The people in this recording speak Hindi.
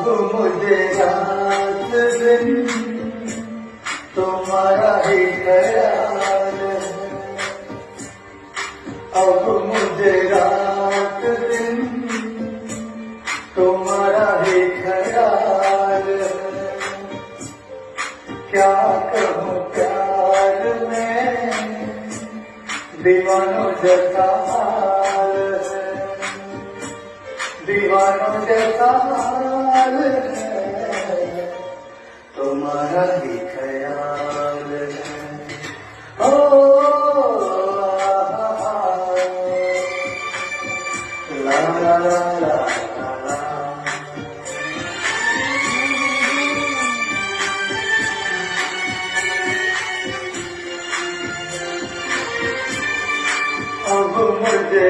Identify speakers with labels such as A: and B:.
A: अब मुझे रात दिन तुम्हारा ही ख्याल है। अब मुझे रात दिन तुम्हारा ही ख्याल है। क्या कहूँ प्यार में दीवानों जैसा हाल है, दीवानों जैसा हाल है, तुम्हारा ही ख्याल है। ओ ला ला ला ला ला। अब मुझे